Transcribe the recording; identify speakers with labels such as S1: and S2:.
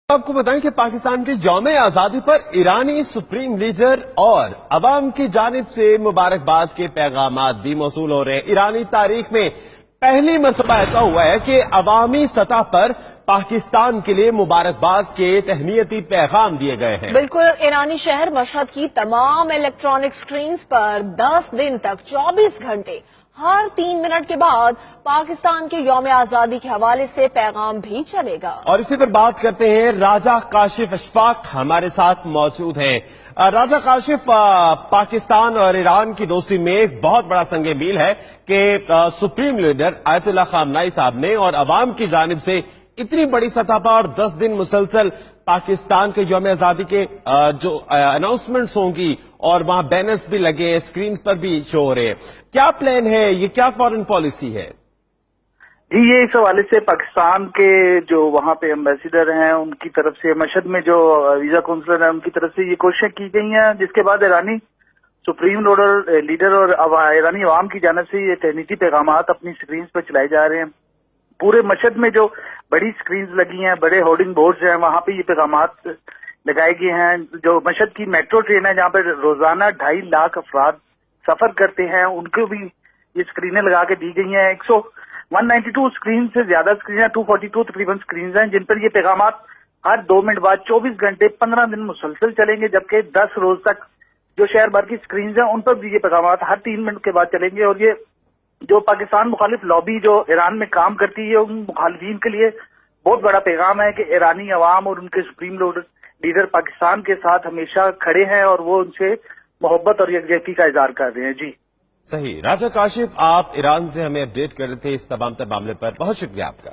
S1: आपको बताएं कि पाकिस्तान के यौम आजादी पर ईरानी सुप्रीम लीडर और अवाम की जानिब से मुबारकबाद के पैगामात भी मौसूल हो रहे हैं। ईरानी तारीख में पहली मरतबा ऐसा हुआ है कि अवामी सतह पर पाकिस्तान के लिए मुबारकबाद के तहनीती पैगाम दिए गए हैं।
S2: बिल्कुल, ईरानी शहर मशहद की तमाम इलेक्ट्रॉनिक स्क्रीन्स पर 10 दिन तक 24 घंटे हर 3 मिनट के बाद पाकिस्तान के यौम आजादी के हवाले से पैगाम भी चलेगा।
S1: और इसी पर बात करते हैं, राजा काशिफ अशफाक हमारे साथ मौजूद हैं। राजा काशिफ, पाकिस्तान और ईरान की दोस्ती में एक बहुत बड़ा संग मील है कि सुप्रीम लीडर आयतुल्लाह खामनाई साहब ने और अवाम की जानिब से इतनी बड़ी सतह पर 10 दिन मुसलसल पाकिस्तान के यौम आजादी के जो अनाउंसमेंट्स होंगी और वहां बैनर्स भी लगे, स्क्रीन पर भी शो हो रहे हैं। क्या प्लान है, ये क्या फॉरेन पॉलिसी है?
S3: जी, ये इस हवाले से पाकिस्तान के जो वहाँ पे एम्बेसडर हैं उनकी तरफ से, मशहद में जो वीजा काउंसलर है उनकी तरफ से ये कोशिशें की गई हैं, जिसके बाद ईरानी सुप्रीम लीडर और ईरानी अवाम की जानिब से ये तहनीती पैगामात अपनी स्क्रीन पर चलाए जा रहे हैं। पूरे मशहद में जो बड़ी स्क्रीन्स लगी हैं, बड़े होर्डिंग बोर्ड्स हैं, वहाँ पे ये पैगामात लगाए गए हैं। जो मशहद की मेट्रो ट्रेन है जहाँ पर रोजाना 2.5 लाख अफराद सफर करते हैं, उनको भी ये स्क्रीनें लगा के दी गई हैं। 192 स्क्रीन से ज्यादा स्क्रीन है, 242 तकरीबन स्क्रीन हैं, जिन पर ये पैगामात हर 2 मिनट बाद 24 घंटे 15 दिन मुसलसल चलेंगे, जबकि 10 रोज तक जो शहर भर की स्क्रीन हैं उन पर भी ये पैगामात हर 3 मिनट के बाद चलेंगे। और ये जो पाकिस्तान मुखालिफ लॉबी जो ईरान में काम करती है, उन मुखालिफिन के लिए बहुत बड़ा पैगाम है कि ईरानी अवाम और उनके सुप्रीम लीडर पाकिस्तान के साथ हमेशा खड़े हैं और वो उनसे मोहब्बत और यकजहती का इजहार कर रहे हैं। जी
S1: सही। राजा काशिफ, आप ईरान से हमें अपडेट कर रहे थे इस तमाम मामले पर, बहुत शुक्रिया आपका।